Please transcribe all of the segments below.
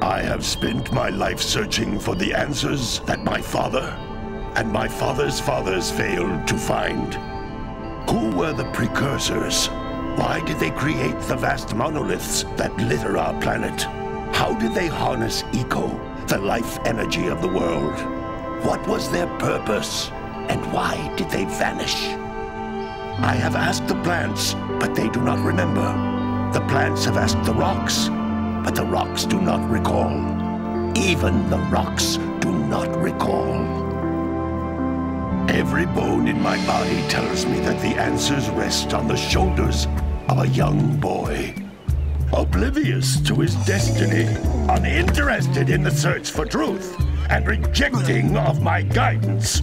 I have spent my life searching for the answers that my father and my father's fathers failed to find. Who were the Precursors? Why did they create the vast monoliths that litter our planet? How did they harness eco, the life energy of the world? What was their purpose? And why did they vanish? I have asked the plants, but they do not remember. The plants have asked the rocks, but the rocks do not recall. Even the rocks do not recall. Every bone in my body tells me that the answers rest on the shoulders of a young boy. Oblivious to his destiny, uninterested in the search for truth, and rejecting of my guidance.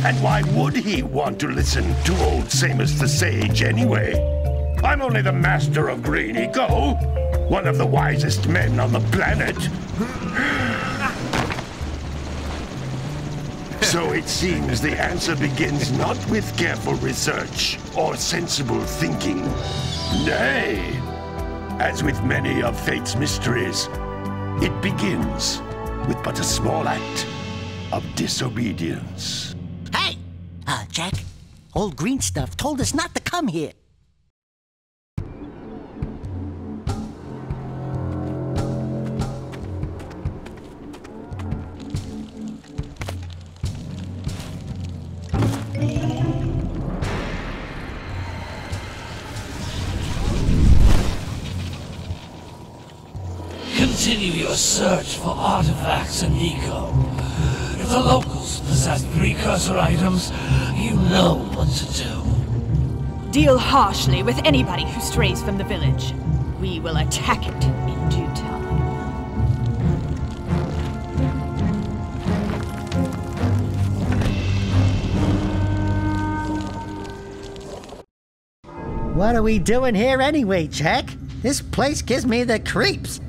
And why would he want to listen to old Samus the Sage anyway? I'm only the master of green eco, one of the wisest men on the planet. So it seems the answer begins not with careful research or sensible thinking. Nay, as with many of fate's mysteries, it begins with but a small act of disobedience. Hey! Jack, old green stuff told us not to come here. Continue your search for artifacts and eco. If the locals possess precursor items, you know what to do. Deal harshly with anybody who strays from the village. We will attack it in due time. What are we doing here anyway, Jack? This place gives me the creeps.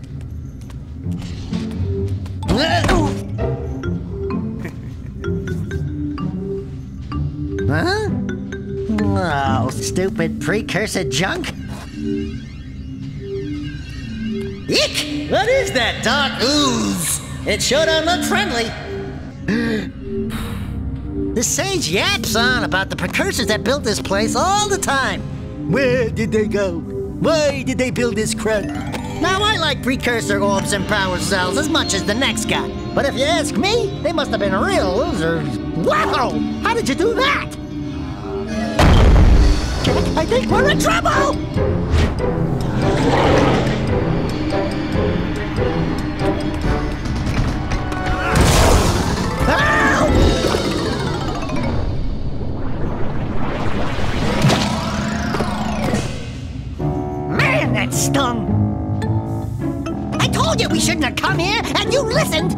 Huh? Oh, stupid precursor junk. Eek! What is that dark ooze? It sure don't look friendly. The sage yaps on about the precursors that built this place all the time. Where did they go? Why did they build this crud? Now, I like precursor orbs and power cells as much as the next guy. But if you ask me, they must have been real losers. Wow! How did you do that? Jack, I think we're in trouble! Man, that stung! I told you we shouldn't have come here, and you listened!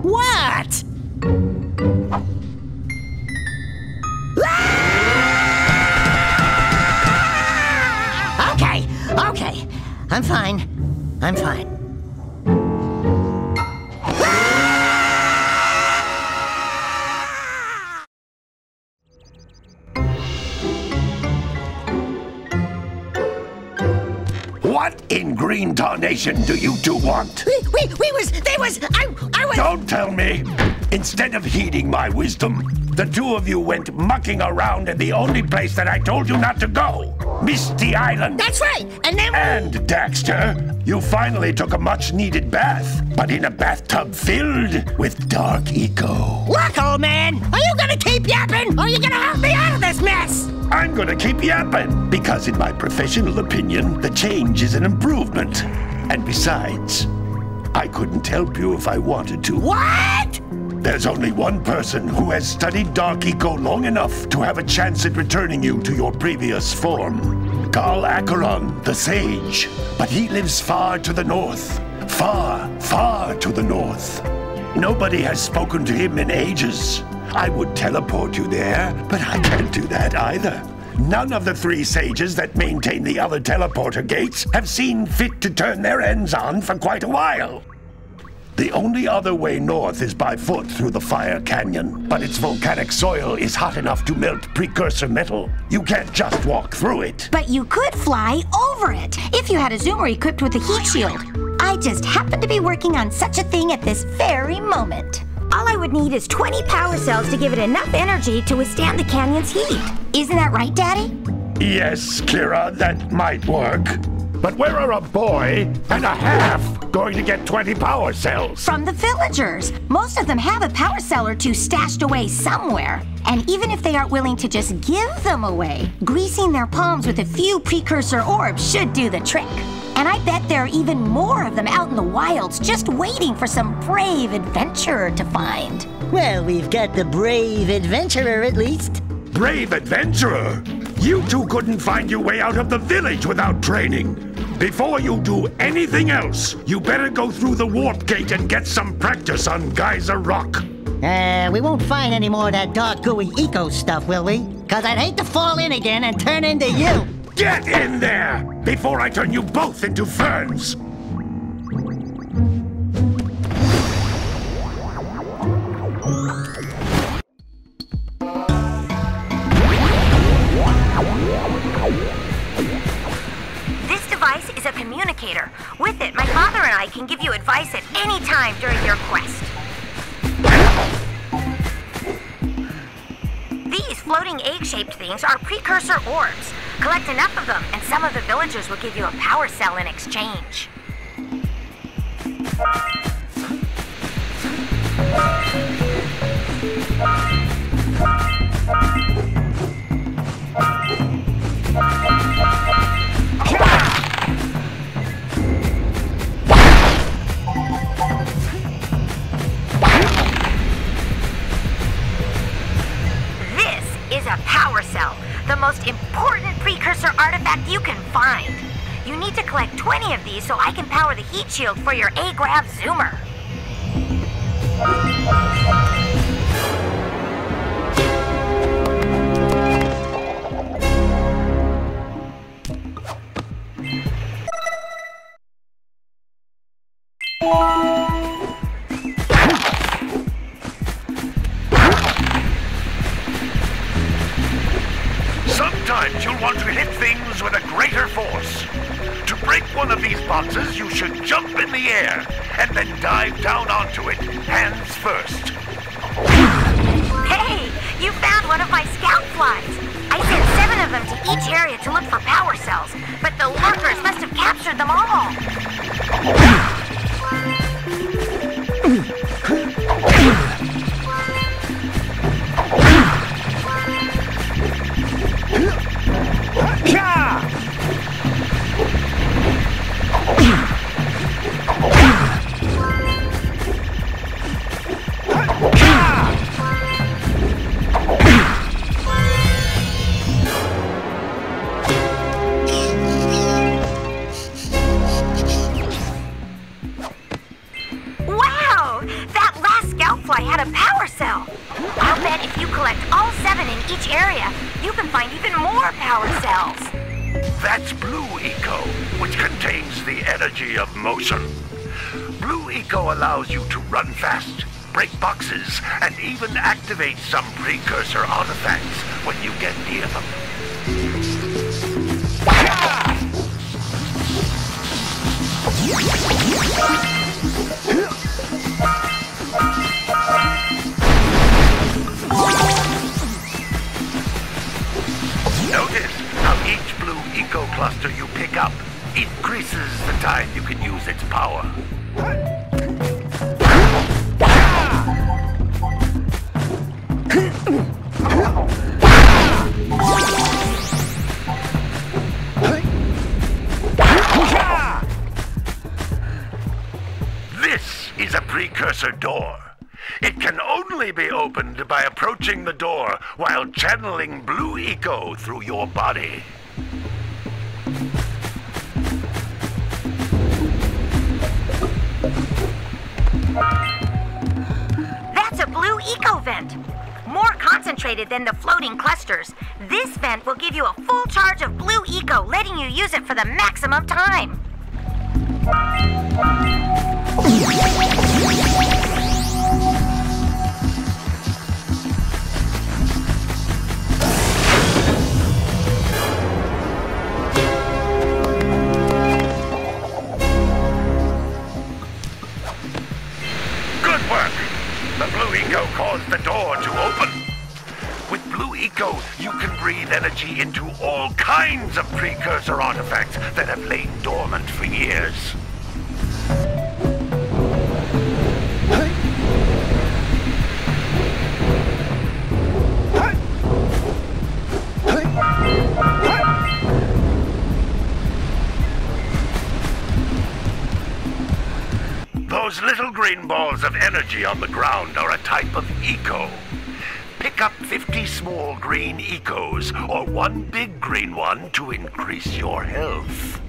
What? Okay. I'm fine. What in green tarnation do you two want? I was... Don't tell me! Instead of heeding my wisdom, the two of you went mucking around in the only place that I told you not to go! Misty Island! That's right! And then... And, Daxter, you finally took a much-needed bath, but in a bathtub filled with dark eco. Look, old man! Are you gonna keep yapping, or are you gonna help me out of this mess? I'm gonna keep yapping, because in my professional opinion, the change is an improvement. And besides, I couldn't help you if I wanted to. What? There's only one person who has studied Dark Eco long enough to have a chance at returning you to your previous form. Carl Acheron, the Sage. But he lives far to the north. Far, far to the north. Nobody has spoken to him in ages. I would teleport you there, but I can't do that either. None of the three sages that maintain the other teleporter gates have seen fit to turn their ends on for quite a while. The only other way north is by foot through the Fire Canyon, but its volcanic soil is hot enough to melt precursor metal. You can't just walk through it. But you could fly over it, if you had a zoomer equipped with a heat shield. I I just happen to be working on such a thing at this very moment. All I would need is 20 power cells to give it enough energy to withstand the canyon's heat. Isn't that right, Daddy? Yes, Kira, that might work. But where are a boy and a half going to get 20 power cells? From the villagers. Most of them have a power cell or two stashed away somewhere. And even if they aren't willing to just give them away, greasing their palms with a few precursor orbs should do the trick. And I bet there are even more of them out in the wilds just waiting for some brave adventurer to find. Well, we've got the brave adventurer at least. Brave adventurer? You two couldn't find your way out of the village without training. Before you do anything else, you better go through the warp gate and get some practice on Geyser Rock. We won't find any more of that dark gooey eco stuff, will we? 'Cause I'd hate to fall in again and turn into you. Get in there before I turn you both into ferns. This device is a communicator. With it, my father and I can give you advice at any time during your quest. These floating egg-shaped things are precursor orbs. Collect enough of them, and some of the villagers will give you a power cell in exchange. Is a power cell, the most important precursor artifact you can find. You need to collect 20 of these so I can power the heat shield for your A-Grav zoomer. Sometimes you'll want to hit things with a greater force. To break one of these boxes, you should jump in the air and then dive down onto it, hands first. Hey, you found one of my scout flies. I sent 7 of them to each area to look for power cells, but the lurkers must have captured them all. That's Blue Eco, which contains the energy of motion. Blue Eco allows you to run fast, break boxes, and even activate some precursor artifacts when you get near them. Notice how each Blue Eco cluster you pick up increases the time you can use its power. This is a precursor door. It can only be opened by approaching the door while channeling Blue Eco through your body. That's a Blue Eco vent. More concentrated than the floating clusters. This vent will give you a full charge of Blue Eco, letting you use it for the maximum time. cause the door to open. With Blue Eco, you can breathe energy into all kinds of precursor artifacts that have lain dormant for years. Those little green balls of energy on the ground are a type of eco. Pick up 50 small green ecos, or one big green one to increase your health.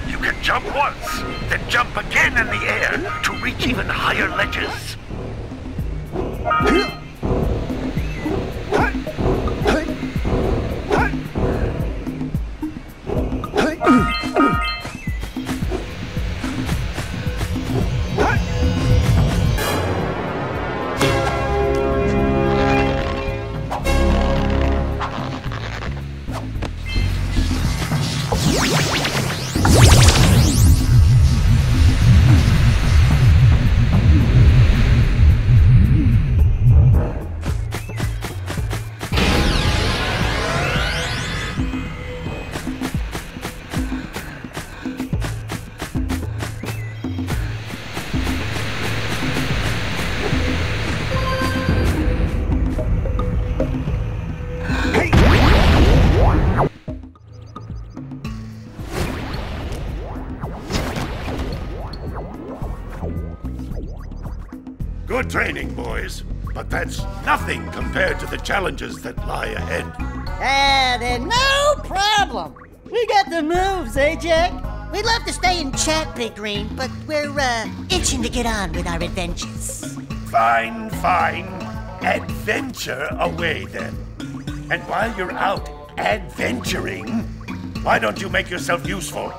You can jump once, then jump again in the air to reach even higher ledges. Good training, boys, but that's nothing compared to the challenges that lie ahead. Then no problem. We got the moves, eh, Jack? We'd love to stay and chat, Big Green, but we're, itching to get on with our adventures. Fine, fine. Adventure away, then. And while you're out adventuring, why don't you make yourself useful?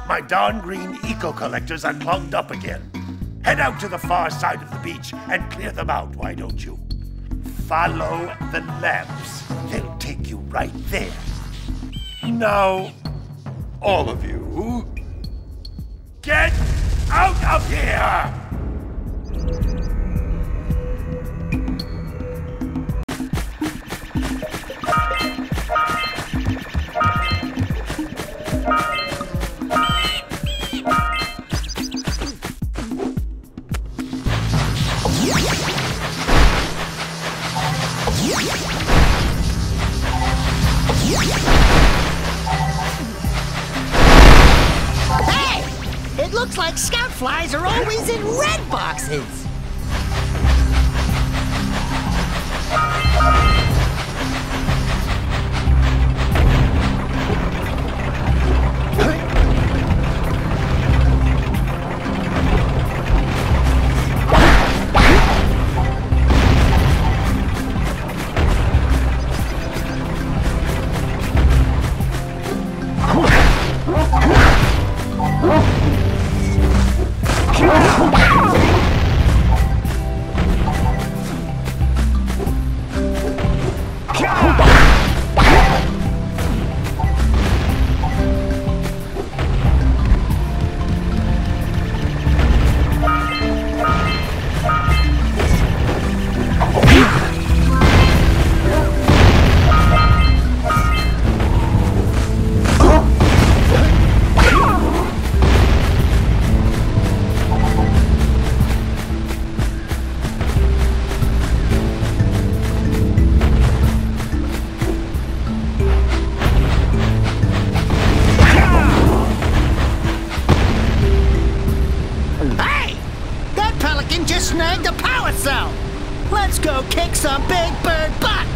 My darn green eco-collectors are clogged up again. Head out to the far side of the beach and clear them out, why don't you? Follow the lamps. They'll take you right there. Now, all of you, get out of here! It looks like scout flies are always in red boxes. Snagged a power cell! Let's go kick some big bird butt!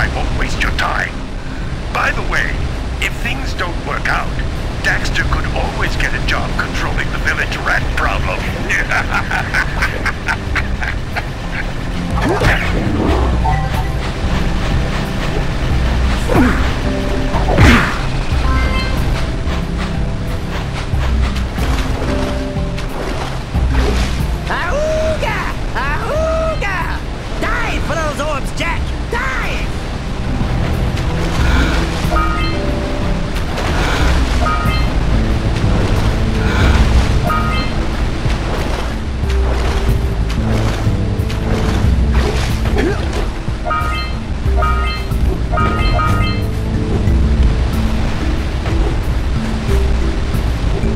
I won't waste your time. By the way, if things don't work out, Daxter could always get a job controlling the village rat problem. Auga! Auga! Dive for those orbs, Jak! Dive!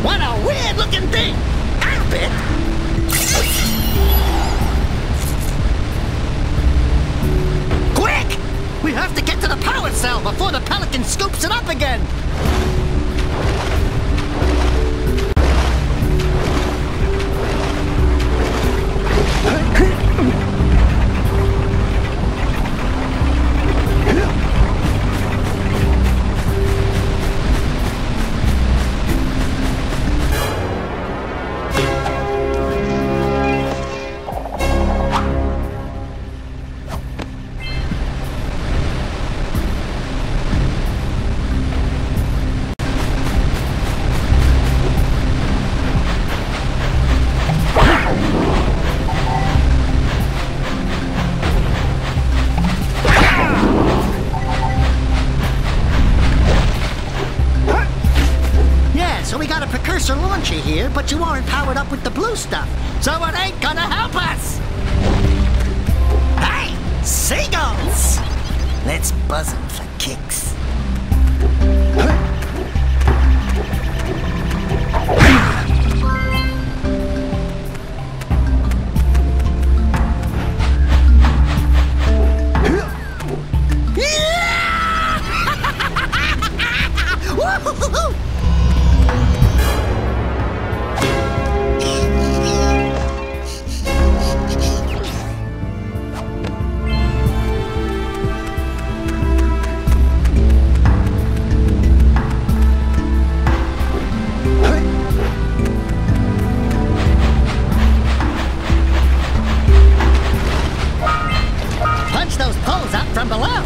What a weird-looking thing! I'll bet! Quick! We have to get to the power cell before the Pelican scoops it up again! So we got a Precursor launcher here, but you aren't powered up with the blue stuff, so it ain't gonna help us! Hey, seagulls! Let's buzz them for kicks. Woo-hoo-hoo-hoo! Punch those poles out from below!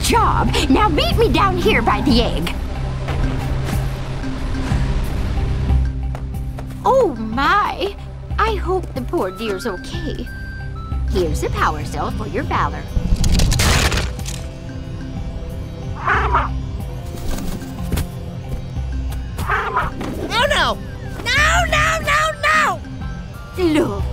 job. Now meet me down here by the egg. Oh my! I hope the poor dear's okay. Here's a power cell for your valor. Oh no! No, no, no, no! Look,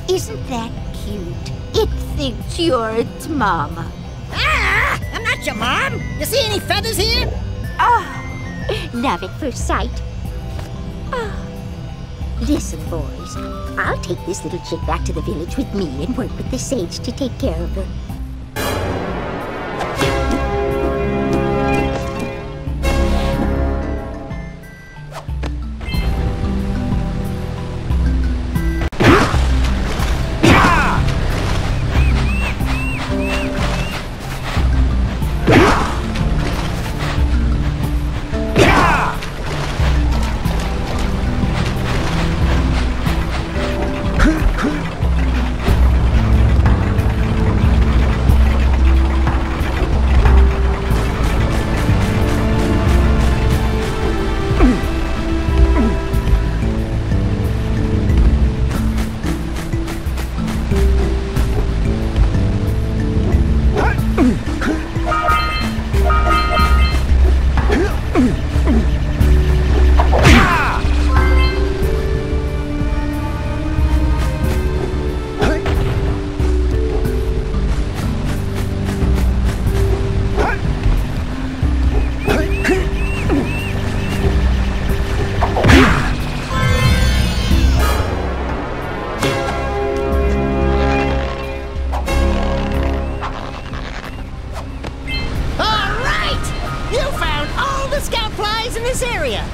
isn't that cute? It thinks you're its mama. Ah! I'm not your mom! You see any feathers here? Ah, love at first sight. Ah. Listen, boys, I'll take this little chick back to the village with me and work with the sage to take care of her. All right! You found all the scout flies in this area!